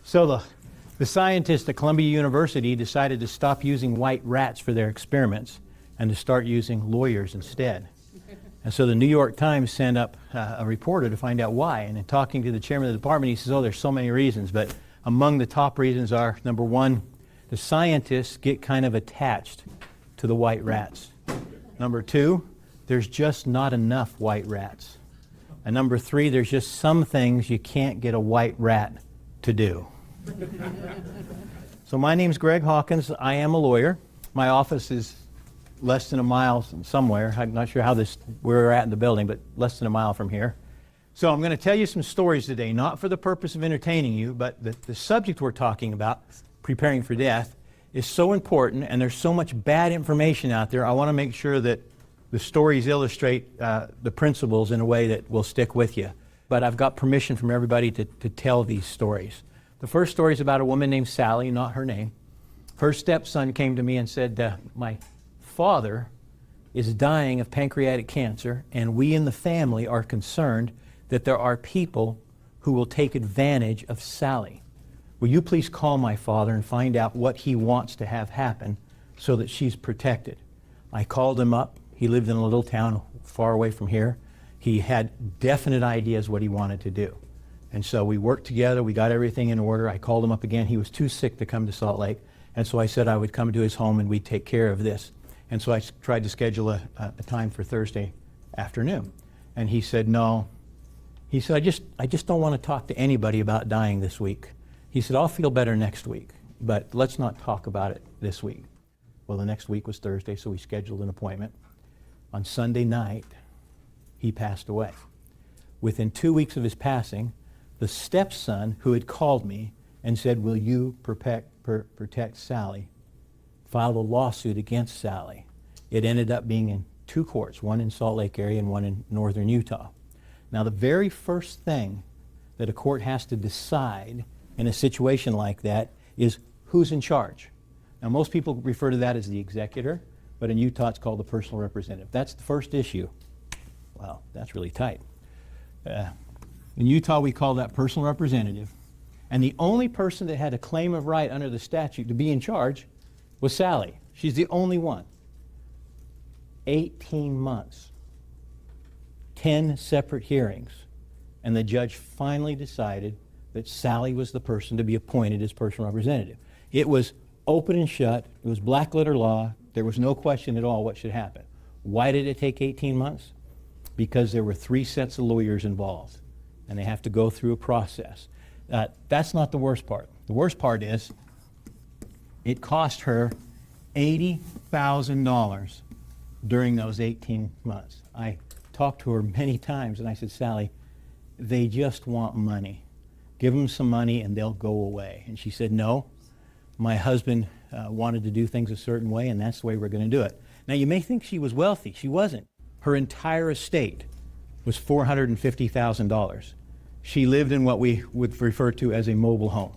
So the scientists at Columbia University decided to stop using white rats for their experiments and to start using lawyers instead. And so the New York Times sent up a reporter to find out why. And in talking to the chairman of the department, he says, oh, there's so many reasons, but among the top reasons are, number one, the scientists get kind of attached to the white rats. Number two, there's just not enough white rats. And number three, there's just some things you can't get a white rat to do. So my name's Greg Hawkins. I am a lawyer. My office is less than a mile somewhere. I'm not sure where we're at in the building, but less than a mile from here. So I'm going to tell you some stories today, not for the purpose of entertaining you, but the subject we're talking about, preparing for death, is so important, and there's so much bad information out there. I want to make sure that the stories illustrate the principles in a way that will stick with you. But I've got permission from everybody to tell these stories. The first story is about a woman named Sally, not her name. Her stepson came to me and said, my father is dying of pancreatic cancer, and we in the family are concerned that there are people who will take advantage of Sally. Will you please call my father and find out what he wants to have happen so that she's protected? I called him up. He lived in a little town far away from here. He had definite ideas what he wanted to do. And so we worked together. We got everything in order. I called him up again. He was too sick to come to Salt Lake. And so I said I would come to his home and we'd take care of this. And so I tried to schedule a time for Thursday afternoon. And he said, no. He said, I just don't want to talk to anybody about dying this week. He said, I'll feel better next week, but let's not talk about it this week. Well, the next week was Thursday, so we scheduled an appointment. On Sunday night, he passed away. Within 2 weeks of his passing, the stepson who had called me and said, will you protect Sally, filed a lawsuit against Sally. It ended up being in two courts, one in Salt Lake area and one in northern Utah. Now, the very first thing that a court has to decide in a situation like that is who's in charge. Now, most people refer to that as the executor, but in Utah it's called the personal representative. That's the first issue. Wow, that's really tight. In Utah, we call that personal representative. And the only person that had a claim of right under the statute to be in charge was Sally. She's the only one. 18 months, 10 separate hearings, and the judge finally decided that Sally was the person to be appointed as personal representative. It was open and shut. It was black letter law. There was no question at all what should happen. Why did it take 18 months? Because there were 3 sets of lawyers involved, and they have to go through a process. That's not the worst part. The worst part is it cost her $80,000 during those 18 months. I talked to her many times, and I said, Sally, they just want money. Give them some money, and they'll go away. And she said, no, my husband wanted to do things a certain way, and that's the way we're going to do it. Now, you may think she was wealthy. She wasn't. Her entire estate was $450,000. She lived in what we would refer to as a mobile home.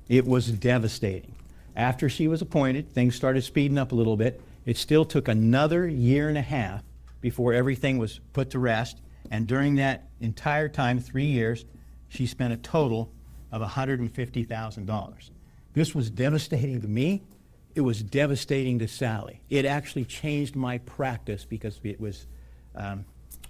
It was devastating. After she was appointed, things started speeding up a little bit. It still took another year and a half before everything was put to rest. And during that entire time, 3 years, she spent a total of $150,000. This was devastating to me. It was devastating to Sally. It actually changed my practice because it was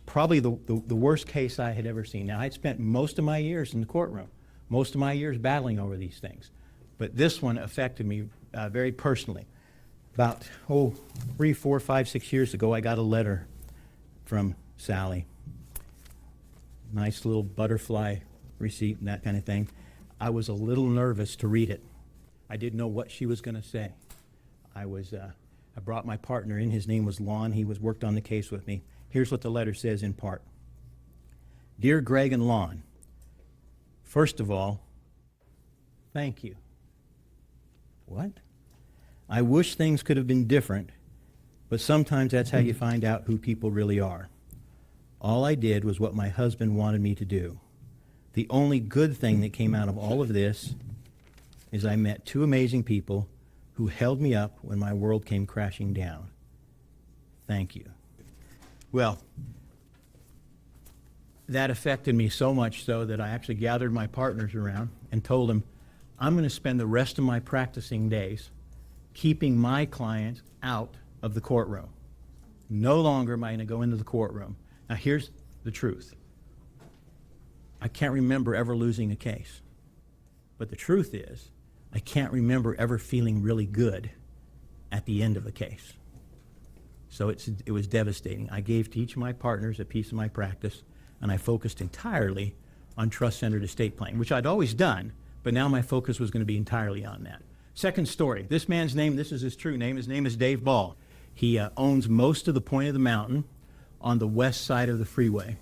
probably the worst case I had ever seen. Now, I'd spent most of my years in the courtroom, most of my years battling over these things. But this one affected me very personally. About 3, 4, 5, 6 years ago, I got a letter from Sally. Nice little butterfly receipt and that kind of thing. I was a little nervous to read it. I didn't know what she was going to say. I brought my partner in. His name was Lon. He worked on the case with me. Here's what the letter says in part. Dear Greg and Lon, first of all, thank you. What? I wish things could have been different, but sometimes that's how you find out who people really are. All I did was what my husband wanted me to do. The only good thing that came out of all of this is I met 2 amazing people who held me up when my world came crashing down. Thank you. Well, that affected me so much so that I actually gathered my partners around and told them, I'm going to spend the rest of my practicing days keeping my clients out of the courtroom. No longer am I going to go into the courtroom. Now, here's the truth. I can't remember ever losing a case. But the truth is, I can't remember ever feeling really good at the end of a case. So it was devastating. I gave to each of my partners a piece of my practice, and I focused entirely on trust-centered estate planning, which I'd always done, but now my focus was going to be entirely on that. Second story. This man's name, this is his true name. His name is Dave Ball. He owns most of the point of the mountain on the west side of the freeway.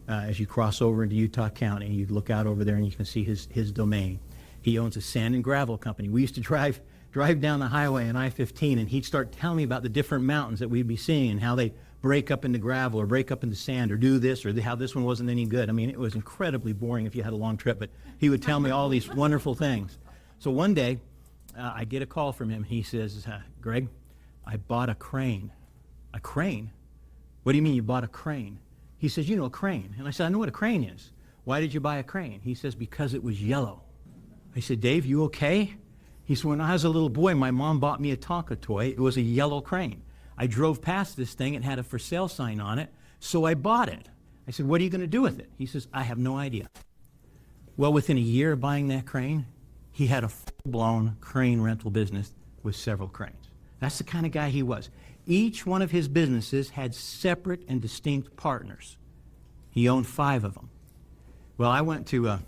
As you cross over into Utah County, you look out over there and you can see his domain. He owns a sand and gravel company. We used to drive down the highway on I-15, and he'd start telling me about the different mountains that we'd be seeing and how they break up into gravel or break up into sand or do this or how this one wasn't any good. I mean, it was incredibly boring if you had a long trip, but he would tell me all these wonderful things. So one day, I get a call from him. He says, Greg, I bought a crane. A crane? What do you mean you bought a crane? He says, you know, a crane. And I said, I know what a crane is. Why did you buy a crane? He says, because it was yellow. I said, Dave, you okay? He said, when I was a little boy, my mom bought me a Tonka toy. It was a yellow crane. I drove past this thing. It had a for sale sign on it, so I bought it. I said, what are you going to do with it? He says, I have no idea. Well, within a year of buying that crane, he had a full-blown crane rental business with several cranes. That's the kind of guy he was. Each one of his businesses had separate and distinct partners. He owned 5 of them. Well, I went to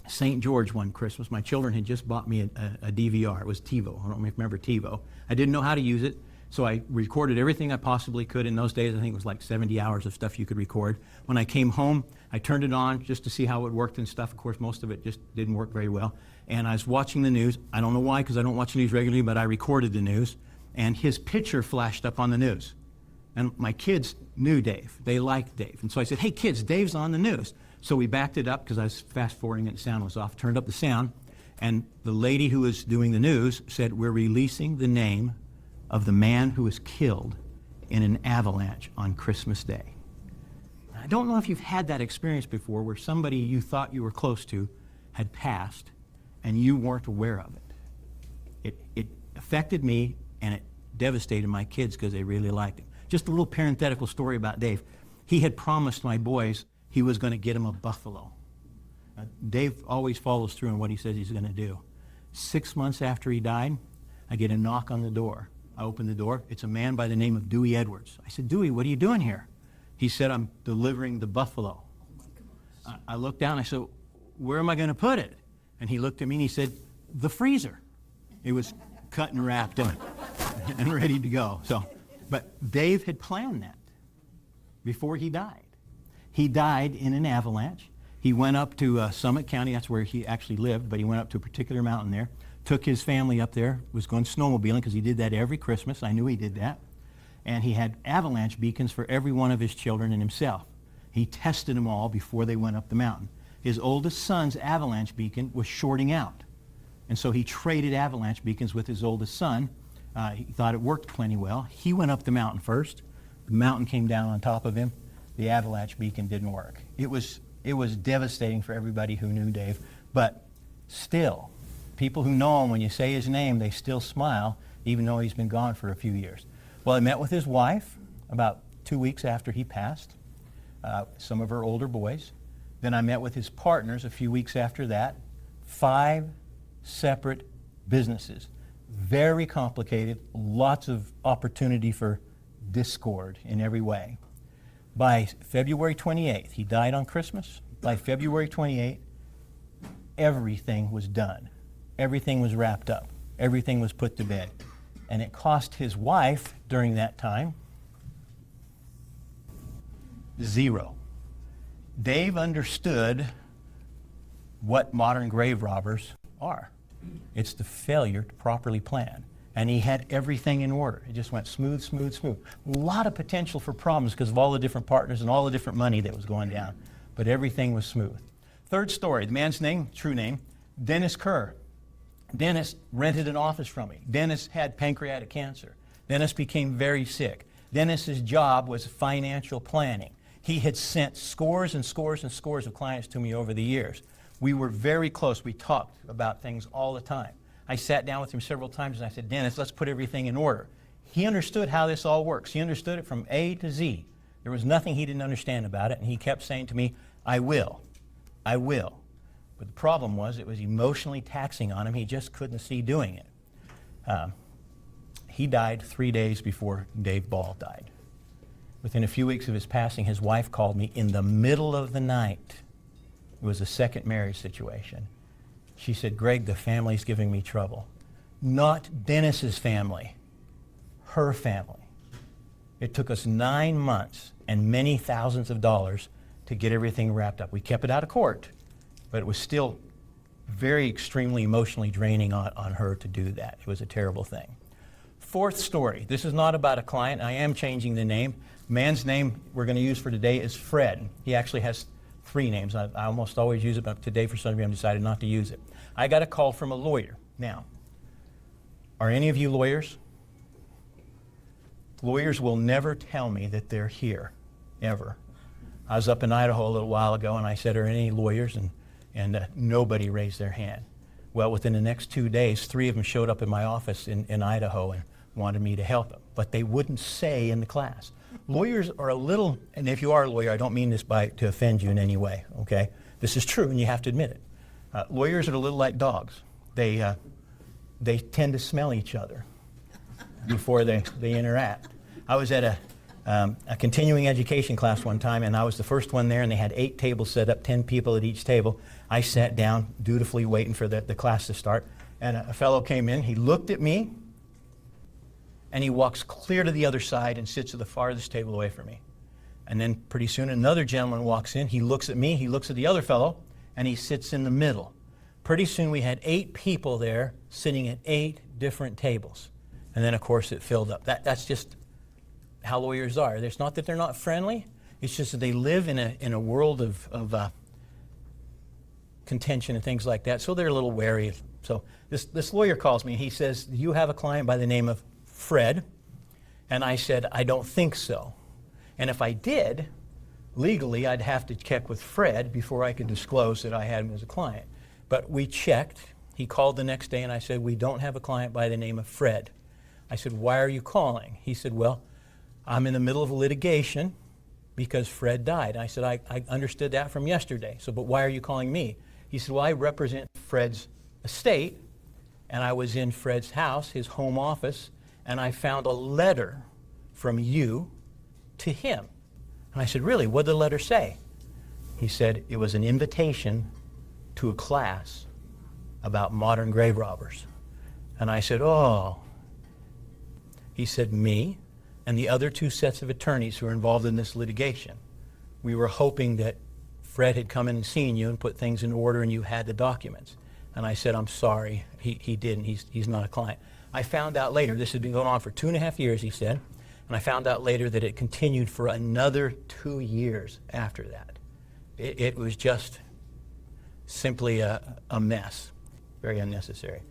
St. George one Christmas. My children had just bought me a DVR. It was TiVo. I don't remember TiVo. I didn't know how to use it, so I recorded everything I possibly could. In those days, I think it was like 70 hours of stuff you could record. When I came home, I turned it on just to see how it worked and stuff. Of course, most of it just didn't work very well. And I was watching the news. I don't know why, because I don't watch the news regularly, but I recorded the news. And his picture flashed up on the news. And my kids knew Dave. They liked Dave. And so I said, hey, kids, Dave's on the news. So we backed it up because I was fast-forwarding it and the sound was off, turned up the sound, and the lady who was doing the news said, we're releasing the name of the man who was killed in an avalanche on Christmas Day. I don't know if you've had that experience before where somebody you thought you were close to had passed and you weren't aware of it. It affected me, and it devastated my kids because they really liked him. Just a little parenthetical story about Dave. He had promised my boys he was going to get him a buffalo. Dave always follows through on what he says he's going to do. 6 months after he died, I get a knock on the door. I open the door. It's a man by the name of Dewey Edwards. I said, Dewey, what are you doing here? He said, I'm delivering the buffalo. I looked down. I said, where am I going to put it? And he looked at me and he said, the freezer. It was cut and wrapped and ready to go. But Dave had planned that before he died. He died in an avalanche. He went up to Summit County. That's where he actually lived, but he went up to a particular mountain there, took his family up there, was going snowmobiling because he did that every Christmas. I knew he did that. And he had avalanche beacons for every one of his children and himself. He tested them all before they went up the mountain. His oldest son's avalanche beacon was shorting out. And so he traded avalanche beacons with his oldest son. He thought it worked plenty well. He went up the mountain first. The mountain came down on top of him. The avalanche beacon didn't work. It was devastating for everybody who knew Dave. But still, people who know him, when you say his name, they still smile, even though he's been gone for a few years. Well, I met with his wife about 2 weeks after he passed, some of her older boys. Then I met with his partners a few weeks after that. 5 separate businesses. Very complicated, lots of opportunity for discord in every way. By February 28th, he died on Christmas. By February 28th, everything was done. Everything was wrapped up. Everything was put to bed. And it cost his wife during that time $0. Dave understood what modern grave robbers are. It's the failure to properly plan. And he had everything in order. It just went smooth, smooth, smooth. A lot of potential for problems because of all the different partners and all the different money that was going down. But everything was smooth. Third story, the man's name, true name, Dennis Kerr. Dennis rented an office from me. Dennis had pancreatic cancer. Dennis became very sick. Dennis's job was financial planning. He had sent scores and scores and scores of clients to me over the years. We were very close. We talked about things all the time. I sat down with him several times and I said, Dennis, let's put everything in order. He understood how this all works. He understood it from A to Z. There was nothing he didn't understand about it, and he kept saying to me, I will. But the problem was it was emotionally taxing on him. He just couldn't see doing it. He died 3 days before Dave Ball died. Within a few weeks of his passing, his wife called me in the middle of the night. It was a second marriage situation. She said, Greg, the family's giving me trouble. Not Dennis's family, her family. It took us 9 months and many thousands of dollars to get everything wrapped up. We kept it out of court, but it was still very extremely emotionally draining on her to do that. It was a terrible thing. Fourth story. This is not about a client. I am changing the name. Man's name we're going to use for today is Fred. He actually has 3 names. I almost always use it, but today for some reason I decided not to use it. I got a call from a lawyer. Now, are any of you lawyers? Lawyers will never tell me that they're here, ever. I was up in Idaho a little while ago and I said, are any lawyers? And nobody raised their hand. Well, within the next 2 days, 3 of them showed up in my office in Idaho and wanted me to help them. But they wouldn't say in the class. Lawyers are a little, and if you are a lawyer, I don't mean this to offend you in any way, okay? This is true and you have to admit it. Lawyers are a little like dogs. They tend to smell each other before they interact. I was at a continuing education class one time, and I was the first one there, and they had 8 tables set up, 10 people at each table. I sat down, dutifully waiting for the class to start, and a fellow came in. He looked at me, and he walks clear to the other side and sits at the farthest table away from me. And then pretty soon another gentleman walks in. He looks at me, he looks at the other fellow, and he sits in the middle. Pretty soon we had 8 people there sitting at 8 different tables. And then, of course, it filled up. That's just how lawyers are. It's not that they're not friendly. It's just that they live in a world of contention and things like that, so they're a little wary. So this lawyer calls me. He says, do you have a client by the name of Fred? And I said, I don't think so. And if I did, legally, I'd have to check with Fred before I could disclose that I had him as a client. But we checked. He called the next day, and I said, we don't have a client by the name of Fred. I said, why are you calling? He said, well, I'm in the middle of a litigation because Fred died. I said, I understood that from yesterday. So, but why are you calling me? He said, well, I represent Fred's estate, and I was in Fred's house, his home office, and I found a letter from you to him. And I said, really, what did the letter say? He said, it was an invitation to a class about modern grave robbers. And I said, oh. He said, me and the other 2 sets of attorneys who are involved in this litigation, we were hoping that Fred had come in and seen you and put things in order and you had the documents. And I said, I'm sorry, he didn't. He's not a client. I found out later, this had been going on for 2.5 years, he said, and I found out later that it continued for another 2 years after that. It was just simply a mess, very unnecessary.